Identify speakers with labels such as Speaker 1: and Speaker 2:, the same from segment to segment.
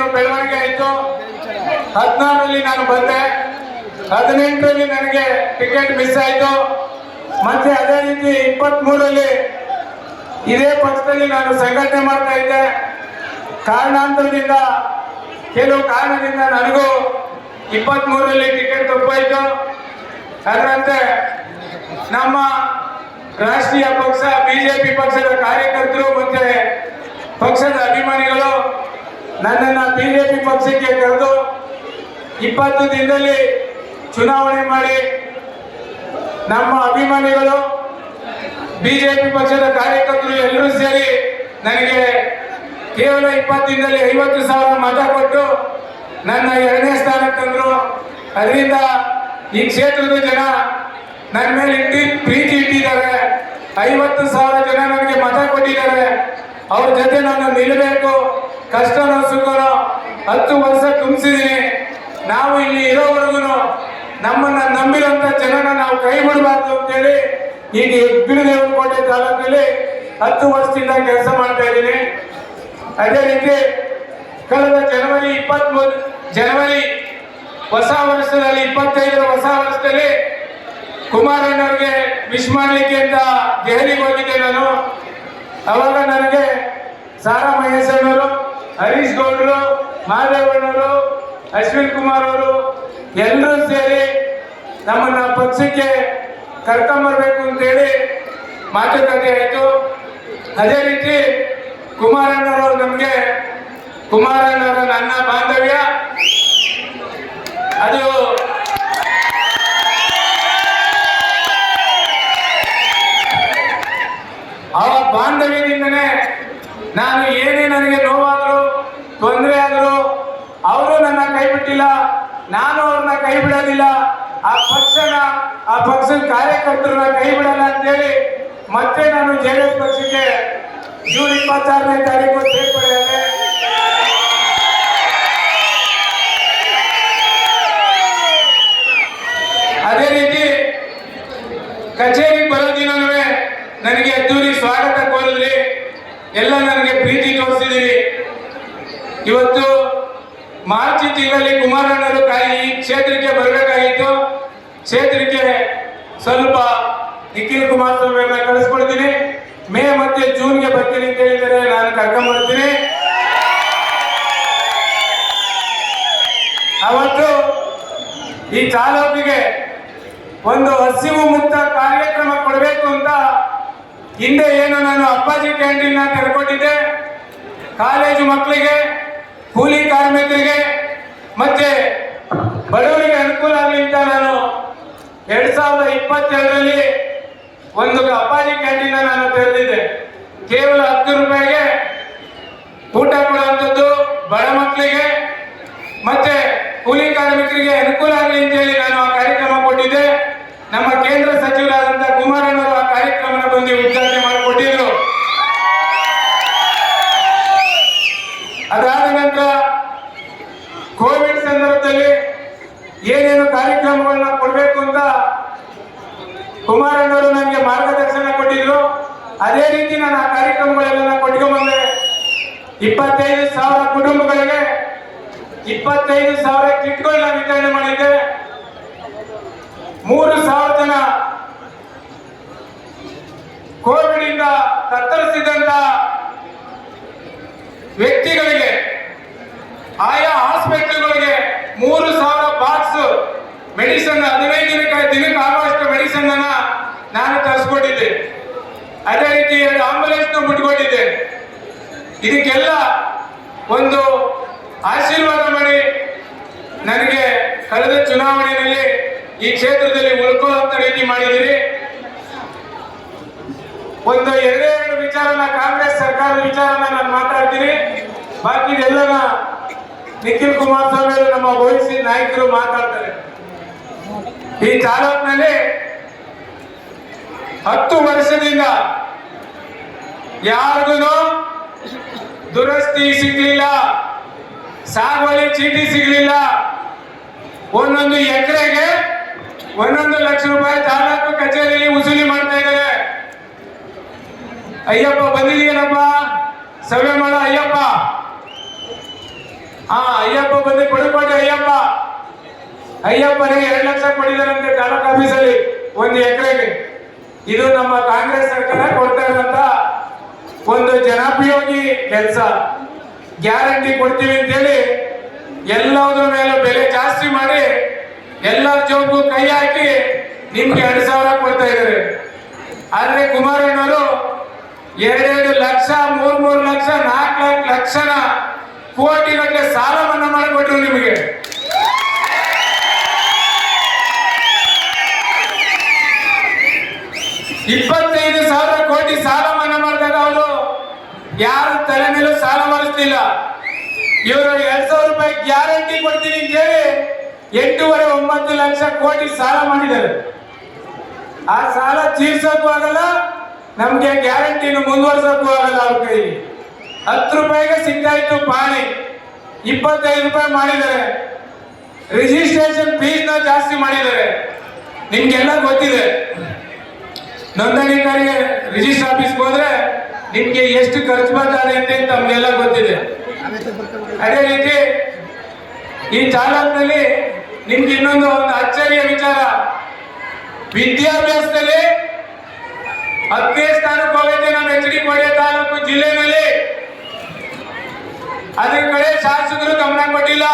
Speaker 1: ಏನು ಬೆಳವಣಿಗೆ ಆಯಿತು. 16ರಲ್ಲಿ ನಾನು ಬಂದೆ, 18ರಲ್ಲಿ ನನಗೆ ಟಿಕೆಟ್ ಮಿಸ್ ಆಯಿತು. ಮತ್ತೆ ಅದೇ ರೀತಿ 23ರಲ್ಲಿ ಇದೇ ಪಕ್ಷದಲ್ಲಿ ನಾನು ಸಂಘಟನೆ ಮಾಡ್ತಾ ಇದ್ದೆ. ಕಾರಣಾಂತರದಿಂದ ಕೆಲವು ಕಾರಣದಿಂದ ನನಗೂ 23ರಲ್ಲಿ ಟಿಕೆಟ್ ತಪ್ಪಾಯಿತು. ಅದರಂತೆ ನಮ್ಮ ರಾಷ್ಟ್ರೀಯ ಪಕ್ಷ ಬಿಜೆಪಿ ಪಕ್ಷದ ಕಾರ್ಯಕರ್ತರು ಮತ್ತೆ ಪಕ್ಷದ ಅಭಿಮಾನಿಗಳು ನನ್ನನ್ನು ಬಿಜೆಪಿ ಪಕ್ಷಕ್ಕೆ ಕರೆದು 20 ದಿನದಲ್ಲಿ ಚುನಾವಣೆ ಮಾಡಿ ನಮ್ಮ ಅಭಿಮಾನಿಗಳು ಬಿಜೆಪಿ ಪಕ್ಷದ ಕಾರ್ಯಕರ್ತರು ಎಲ್ಲರೂ ಸೇರಿ ನನಗೆ ಕೇವಲ 20 ದಿನದಲ್ಲಿ 50,000 ಮತ ಕೊಟ್ಟು ನನ್ನ 2ನೇ ಸ್ಥಾನಕ್ಕೆ ತಂದರು. ಅದರಿಂದ ಈ ಕ್ಷೇತ್ರದ ಜನ ನನ್ನ ಮೇಲೆ ಪ್ರೀತಿ ಇಟ್ಟಿದ್ದಾರೆ. 50,000 ಜನ ನನಗೆ ಮತ ಕೊಟ್ಟಿದ್ದಾರೆ. ಅವ್ರ ಜೊತೆ ನಾನು ನಿಲ್ಲಬೇಕು. ಕಷ್ಟನೋ ಸುಖನೋ 10 ವರ್ಷ ತುಂಬಿಸಿದ್ದೀನಿ. ನಾವು ಇಲ್ಲಿ ಇರೋವರೆಗೂ ನಮ್ಮನ್ನ ನಂಬಿರುವಂತ ಜನನ ನಾವು ಕೈ ಬಿಡಬಾರ್ದು ಅಂತೇಳಿ ಈಗ ಹೆಗ್ಗಿಡದೇವನಕೋಟೆ ತಾಲೂಕಲ್ಲಿ 10 ವರ್ಷದಿಂದ ಕೆಲಸ ಮಾಡ್ತಾ ಇದ್ದೀನಿ. ಅದೇ ರೀತಿ ಕಳೆದ ಜನವರಿ ಹೊಸ ವರ್ಷದಲ್ಲಿ 25ರ ಹೊಸ ವರ್ಷದಲ್ಲಿ ಕುಮಾರಣ್ಣವ್ರಿಗೆ ವಿಶ್ ಮಾಡಲಿಕ್ಕೆ ಅಂತ ದೆಹಲಿಗೆ ಹೋಗಿದ್ದೆ ನಾನು. ಅವಾಗ ನನಗೆ ಸಾರಾ ಮಹೇಶಣ್ಣವರು, ಹರೀಶ್ ಗೌಡರು, ಮಹದೇವಣ್ಣವರು, ಅಶ್ವಿನ್ ಕುಮಾರ್ ಅವರು ಎಲ್ಲರೂ ಸೇರಿ ನಮ್ಮನ್ನ ಪಕ್ಷಕ್ಕೆ ಕರ್ಕೊಂಬರ್ಬೇಕು ಅಂತೇಳಿ ಮಾತುಕತೆ ಆಯಿತು. ಅದೇ ರೀತಿ ಕುಮಾರಣ್ಣವರು ನಮಗೆ ಕುಮಾರಣ್ಣವರ ನನ್ನ ಬಾಂಧವ್ಯ ಅದು ಆ ಬಾಂಧವ್ಯದಿಂದನೇ ನಾನು ಏನೇ ನನಗೆ ನೋವಾದ್ರು ತೊಂದರೆ ಆದರೂ ಅವರು ನನ್ನ ಕೈ ಬಿಟ್ಟಿಲ್ಲ, ನಾನು ಅವ್ರನ್ನ ಕೈ ಬಿಡೋದಿಲ್ಲ. ಆ ಪಕ್ಷದ ಕಾರ್ಯಕರ್ತರನ್ನ ಕೈ ಬಿಡಲ್ಲ ಅಂತೇಳಿ ಮತ್ತೆ ನಾನು ಜೆಡಿಎಸ್ ಪಕ್ಷಕ್ಕೆ ಜೂನ್ 26ನೇ ತಾರೀಕು ಸೇರ್ಪಡೆಯಾದೆ. ಅದೇ ರೀತಿ ಕಚೇರಿಗೆ ಬರೋ ದಿನವೂ ನನಗೆ ಅದ್ದೂರಿ ಸ್ವಾಗತ ಕೋರಿದ್ರಿ, ಎಲ್ಲ ನನಗೆ ಪ್ರೀತಿ ತೋರಿಸಿದಿರಿ. ಇವತ್ತು ಮಾರ್ಚ್ ತಿಂಗಳಲ್ಲಿ ಕುಮಾರಣ್ಣವರು ಈ ಕ್ಷೇತ್ರಕ್ಕೆ ಬರಬೇಕಾಗಿತ್ತು. ಕ್ಷೇತ್ರಕ್ಕೆ ಸ್ವಲ್ಪ ನಿಖಿಲ್ ಕುಮಾರಸ್ವಾಮಿಯವ್ರನ್ನ ಕಳಿಸ್ಕೊಡ್ತೀನಿ. ಮೇ ಮತ್ತೆ ಜೂನ್ಗೆ ಬರ್ತೀನಿ ಅಂತ ಹೇಳಿದರೆ ನಾನು ಕರ್ಕೊಂಡ್ಬರ್ತೀನಿ. ಅವತ್ತು ಈ ತಾಲೂಕಿಗೆ ಒಂದು ಹಸಿವು ಮುಕ್ತ ಕಾರ್ಯಕ್ರಮ ಕೊಡಬೇಕು ಅಂತ ಹಿಂದೆ ಏನು ನಾನು ಅಪ್ಪಾಜಿ ಕ್ಯಾಂಟೀನ್ ತೆರೆದುಕೊಂಡಿದ್ದೆ. ಕಾಲೇಜು ಮಕ್ಕಳಿಗೆ, ಕೂಲಿ ಕಾರ್ಮಿಕರಿಗೆ ಮತ್ತೆ ಬಡವರಿಗೆ ಅನುಕೂಲ ಆಗಲಿ ಅಂತ ನಾನು 2022ರಲ್ಲಿ ಒಂದು ಅಪ್ಪಾಜಿ ಕ್ಯಾಂಟೀನ್ ನಾನು ತೆರೆದಿದ್ದೆ. ಕೇವಲ 10 ರೂಪಾಯಿಗೆ ಊಟ ಕೊಡುವಂಥದ್ದು ಬಡ ಮಕ್ಕಳಿಗೆ ಮತ್ತೆ ಕೂಲಿ ಕಾರ್ಮಿಕರಿಗೆ ಅನುಕೂಲ ಆಗಲಿ ಅಂತೇಳಿ ನಾನು ಆ ಕಾರ್ಯಕ್ರಮ ಕೊಟ್ಟಿದ್ದೆ. ನಮ್ಮ ಕೇಂದ್ರ ಸಚಿವರಾದಂಥ ಕುಮಾರಣ್ಣವರು ಆ ಕಾರ್ಯಕ್ರಮನ ಬಂದು ಉದ್ಘಾಟನೆ ಮಾಡಿಕೊಟ್ಟಿದ್ರು. ಅದಾದ ನಂತರ ಕೋವಿಡ್ ಸಂದರ್ಭದಲ್ಲಿ ಏನೇನು ಕಾರ್ಯಕ್ರಮಗಳನ್ನ ಕೊಡಬೇಕು ಅಂತ ಕುಮಾರಣ್ಣವರು ನನಗೆ ಮಾರ್ಗದರ್ಶನ ಕೊಟ್ಟಿದ್ರು. ಅದೇ ರೀತಿ ನಾನು ಆ ಕಾರ್ಯಕ್ರಮಗಳೆಲ್ಲ ಕೊಟ್ಕೊಂಡ್ಬಂದೆ. 25,000 ಕುಟುಂಬಗಳಿಗೆ 25,000 ಕಿಟ್ಗಳನ್ನ ವಿತರಣೆ ಮಾಡಿದ್ದೆ. 3,000 ಜನ ಕೋವಿಡ್ ಇಂದ ತತ್ತರಿಸಿದಂತ ವ್ಯಕ್ತಿಗಳಿಗೆ ಆಯಾ ಹಾಸ್ಪಿಟಲ್ಗಳಿಗೆ 3,000 ಬಾಕ್ಸ್ ಮೆಡಿಸಿನ್ 15 ದಿನಕ್ಕೆ ಆಗುವಷ್ಟು ಮೆಡಿಸಿನ್ ಅನ್ನ ನಾನು ತರಿಸ್ಕೊಟ್ಟಿದ್ದೆ. ಅದೇ ರೀತಿ 2 ಆಂಬುಲೆನ್ಸ್ ಬಿಟ್ಕೊಟ್ಟಿದ್ದೆ. ಇದಕ್ಕೆಲ್ಲ ಒಂದು ಆಶೀರ್ವಾದ ಮಾಡಿ ನನಗೆ ಕಳೆದ ಚುನಾವಣೆಯಲ್ಲಿ ಈ ಕ್ಷೇತ್ರದಲ್ಲಿ ಉಳ್ಕೊಳ್ಳುವಂತ ರೀತಿ ಮಾಡಿದ್ದೀರಿ. ಒಂದು 2 ವಿಚಾರನ ಕಾಂಗ್ರೆಸ್ ಸರ್ಕಾರದ ವಿಚಾರನ ನಾನು ಮಾತಾಡ್ತೀನಿ. ಬಾಕಿ ಎಲ್ಲನ ನಿಖಿಲ್ ಕುಮಾರಸ್ವಾಮಿ ಅವರು ನಮ್ಮ ವಹಿಸಿ ನಾಯಕರು ಮಾತಾಡ್ತಾರೆ. ಈ ತಾಲೂಕಿನಲ್ಲಿ 10 ವರ್ಷದಿಂದ ಯಾರಿಗೂ ದುರಸ್ತಿ ಸಿಗ್ಲಿಲ್ಲ, ಸಾಗುವಳಿ ಚೀಟಿ ಸಿಗ್ಲಿಲ್ಲ. ಒಂದೊಂದು ಎಕರೆಗೆ 1 ಲಕ್ಷ ರೂಪಾಯಿ ತಾಲೂಕು ಕಚೇರಿಯಲ್ಲಿ ವಸೂಲಿ ಮಾಡ್ತಾ ಇದ್ದಾರೆ. ಅಯ್ಯಪ್ಪ ಬಂದಿದೆಯೇನಪ್ಪ, ಸಭೆ ಮಾಡೋ ಅಯ್ಯಪ್ಪ. ಅಯ್ಯಪ್ಪ ಬಂದು ಪುದುಕೋಟೆ ಅಯ್ಯಪ್ಪನೇ 2 ಲಕ್ಷ ಕೊಟ್ಟಿದ್ದಾರಂತೆ ತಾಲೂಕ್ ಆಫೀಸಲ್ಲಿ 1 ಎಕರೆಗೆ. ಇದು ನಮ್ಮ ಕಾಂಗ್ರೆಸ್ ಸರ್ಕಾರ ಕೊಡ್ತಾ ಇರೋಂತ ಒಂದು ಜನೋಪಯೋಗಿ ಕೆಲಸ. ಗ್ಯಾರಂಟಿ ಕೊಡ್ತೀವಿ ಅಂತೇಳಿ ಎಲ್ಲದ್ರ ಮೇಲೆ ಬೆಲೆ ಜಾಸ್ತಿ ಮಾಡಿ ಎಲ್ಲರ ಜೋಬು ಕೈ ಹಾಕಿ ನಿಮ್ಗೆ 2,000 ಕೊಡ್ತಾ ಇದ್ದಾರೆ. ಆದ್ರೆ ಕುಮಾರಣ್ಣವರು 2 ಲಕ್ಷ 3 ಲಕ್ಷ 4 ಲಕ್ಷನ ಕೋಟಿಗಟ್ಟಲೆ ಸಾಲ ಮನ್ನಾ ಮಾಡಿಕೊಟ್ರು ನಿಮಗೆ. 25,000 ಕೋಟಿ ಸಾಲ ಮನ್ನಾ ಮಾಡಿದಾಗ ಅವರು ಯಾರು ತಲೆ ಮೇಲೂ ಸಾಲ ಮಾಡಿಸ್ಲಿಲ್ಲ. ಇವರು 2,000 ರೂಪಾಯಿ ಗ್ಯಾರಂಟಿ ಕೊಡ್ತೀನಿ ಅಂತ ಹೇಳಿ 8.9 ಲಕ್ಷ ಕೋಟಿ ಸಾಲ ಮಾಡಿದ್ದಾರೆ. ಆ ಸಾಲ ತೀರ್ಸಕ್ಕೂ ಆಗಲ್ಲ, ನಮ್ಗೆ ಗ್ಯಾರಂಟಿನ ಮುಂದುವರ್ಸಕ್ಕೂ ಆಗಲ್ಲ. ಅವ್ರ ಕೈಲಿ 10 ರೂಪಾಯಿಗೆ ಸಿಗ್ತಾಯಿತ್ತು ಪಾಣಿ, 25 ರೂಪಾಯಿ ಮಾಡಿದ್ದಾರೆ. ರಿಜಿಸ್ಟ್ರೇಷನ್ ಫೀಸ್ ನ ಜಾಸ್ತಿ ಮಾಡಿದ್ದಾರೆ. ನಿಮ್ಗೆಲ್ಲ ಗೊತ್ತಿದೆ. ನೋಂದಣಿಕಾರಿಗೆ ರಿಜಿಸ್ಟರ್ ಆಫೀಸ್ಗೆ ಹೋದ್ರೆ ನಿಮ್ಗೆ ಎಷ್ಟು ಖರ್ಚು ಬರ್ತಾರೆ ಅಂತ ತಮ್ಗೆಲ್ಲ ಗೊತ್ತಿದೆ. ಅದೇ ರೀತಿ ಈ ತಾಲೂಕಿನಲ್ಲಿ ನಿಮ್ಗೆ ಇನ್ನೊಂದು ಅಚ್ಚರಿಯ ವಿಚಾರ, ವಿದ್ಯಾಭ್ಯಾಸದಲ್ಲಿ 10ನೇ ಸ್ಥಾನಕ್ಕೆ ಹೋಗೈತೆ ನಮ್ಮ HD ಕೋಟೆ ತಾಲೂಕು ಜಿಲ್ಲೆನಲ್ಲಿ. ಅದ್ರ ಕಡೆ ಶಾಸಕರು ಗಮನ ಕೊಟ್ಟಿಲ್ಲ.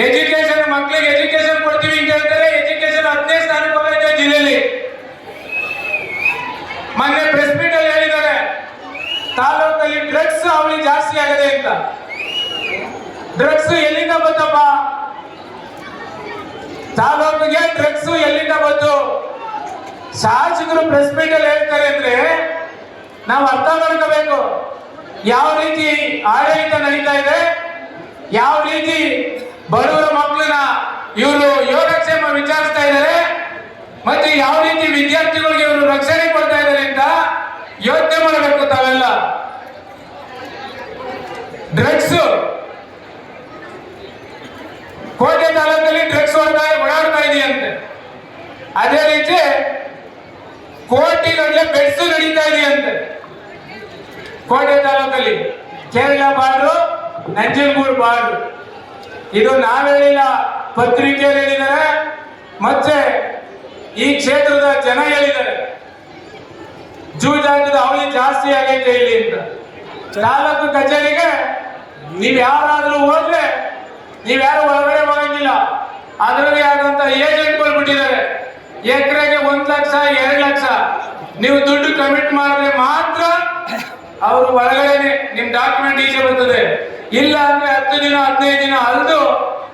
Speaker 1: ಎಜುಕೇಶನ್, ಮಕ್ಕಳಿಗೆ ಎಜುಕೇಶನ್ ಕೊಡ್ತೀವಿ ಅಂತ ಹೇಳ್ತಾರೆ. ಎಜುಕೇಶನ್ 10ನೇ ಸ್ಥಾನಕ್ಕೆ ಹೋಗೈತೆ ಜಿಲ್ಲೆಯಲ್ಲಿ. ಮೊನ್ನೆ ಪ್ರೆಸ್ ಮೀಟ್ ಅಲ್ಲಿ ಹೇಳಿದ್ದಾರೆ ತಾಲೂಕಲ್ಲಿ ಡ್ರಗ್ಸ್ ಅವಳಿ ಜಾಸ್ತಿ ಆಗಿದೆ ಅಂತ. ಡ್ರಗ್ಸ್ ಎಲ್ಲಿಂದ ಬಂತಪ್ಪ? ತಾಲೂಕಿಗೆ ಡ್ರಗ್ಸ್ ಎಲ್ಲಿಂದ ಬಂತು? ಶಾಸಕರು ಪ್ರೆಸ್ ಮೀಟ್ ಅಲ್ಲಿ ಹೇಳ್ತಾರೆ ಅಂದ್ರೆ ನಾವು ಅರ್ಥ ಮಾಡ್ಕೋಬೇಕು. ಯಾವ ರೀತಿ ಆಡಳಿತ ನಡೀತಾ ಇದೆ, ಯಾವ ರೀತಿ ಬಡವರ ಮಕ್ಕಳನ್ನ ಇವರು ಯೋಗಕ್ಷೇಮ ವಿಚಾರಿಸ್ತಾ ಇದ್ದಾರೆ, ಮತ್ತೆ ಯಾವ ರೀತಿ ವಿದ್ಯಾರ್ಥಿಗಳಿಗೆ ಇವರು ರಕ್ಷಣೆ ಕೊಡ್ತಾ ಇದ್ದಾರೆ ಅಂತ ಯೋಚನೆ ಮಾಡಬೇಕು ತಾವೆಲ್ಲ. ಡ್ರಗ್ಸ್ ಕೋಟೆ ತಾಲೂಕಲ್ಲಿ ಡ್ರಗ್ಸ್ ಓಡಾಡ್ತಾ ಇದೆಯಂತೆ. ಅದೇ ರೀತಿ ಕೋಟಿಗಟ್ಟಲೆ ಬೆಡ್ಸ್ ನಡೀತಾ ಇದೆಯಂತೆ ಕೋಟೆ ತಾಲೂಕಲ್ಲಿ. Kerala border, Nanjangud border. ಇದು ನಾವ್ ಹೇಳಿಲ್ಲ, ಪತ್ರಿಕೆಯಲ್ಲಿ ಹೇಳಿದ್ದಾರೆ, ಮತ್ತೆ ಈ ಕ್ಷೇತ್ರದ ಜನ ಹೇಳಿದ್ದಾರೆ. ಜೂಜಾಟದ ಅವಳಿ ಜಾಸ್ತಿ ಆಗೈತೆ ಇಲ್ಲಿ ಅಂತ. ತಾಲೂಕು ಕಚೇರಿಗೆ ನೀವ್ ಯಾರಾದ್ರೂ ಹೋದ್ರೆ ನೀವ್ಯಾರು ಒಳಗಡೆ ಹೋಗಂಗಿಲ್ಲ. ಅದರಲ್ಲಿ ಆದಂತ ಏಜೆಂಟ್ಗಳು ಬಿಟ್ಟಿದ್ದಾರೆ. ಎಕರೆಗೆ 1 ಲಕ್ಷ 2 ಲಕ್ಷ ನೀವು ದುಡ್ಡು ಕಮಿಟ್ ಮಾಡಿದ್ರೆ ಮಾತ್ರ ಅವರು ಒಳಗಡೆ ನಿಮ್ ಡಾಕ್ಯುಮೆಂಟ್ ಈಚೆ ಬರ್ತದೆ. ಇಲ್ಲ ಅಂದ್ರೆ 10 ದಿನ 15 ದಿನ ಅಲ್ದು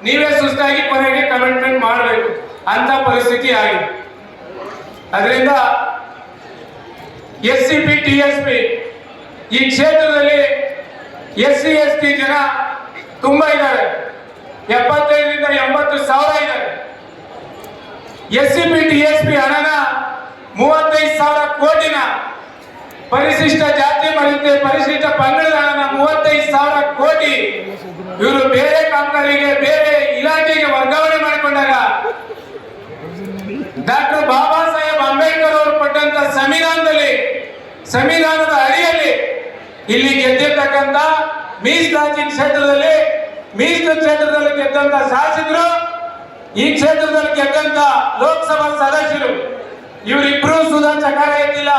Speaker 1: ನೀವೇ ಸುಸ್ತಾಗಿ ಕೊನೆಗೆ ಕಮಿಟ್ಮೆಂಟ್ ಮಾಡಬೇಕು ಅಂತ ಪರಿಸ್ಥಿತಿ ಆಗಿದೆ. ಅದರಿಂದ SCP TSP ಈ ಕ್ಷೇತ್ರದಲ್ಲಿ SC ST ಜನ ತುಂಬಾ ಇದ್ದಾರೆ. 75ರಿಂದ 80 ಸಾವಿರ ಇದ್ದಾರೆ. SCP TSP ಹಣನ 35,000 ಕೋಟಿನ, ಪರಿಶಿಷ್ಟ ಜಾತಿ ಮತ್ತೆ ಪರಿಶಿಷ್ಟ ಪಂಗಡದ ಹಣನ 35,000 ಕೋಟಿ ಇವರು ಬೇರೆ ಕಾಮಗಾರಿಗೆ ಬೇರೆ ಇಲಾಖೆಗೆ ವರ್ಗಾವಣೆ ಮಾಡಿಕೊಂಡಾಗ ಡಾಕ್ಟರ್ ಬಾಬಾ ಸಾಹೇಬ್ ಅಂಬೇಡ್ಕರ್ ಅವರು ಕೊಟ್ಟಂತ ಸಂವಿಧಾನದ ಅಡಿಯಲ್ಲಿ ಇಲ್ಲಿ ಗೆದ್ದಿರ್ತಕ್ಕಂಥ ಮೀಸಲಾತಿ ಕ್ಷೇತ್ರದಲ್ಲಿ ಗೆದ್ದಂತ ಶಾಸಕರು, ಈ ಕ್ಷೇತ್ರದಲ್ಲಿ ಗೆದ್ದಂತ ಲೋಕಸಭಾ ಸದಸ್ಯರು, ಇವರಿಬ್ರು ಸುಧಾ ಚಕಾರ ಎತ್ತಿಲ್ಲ.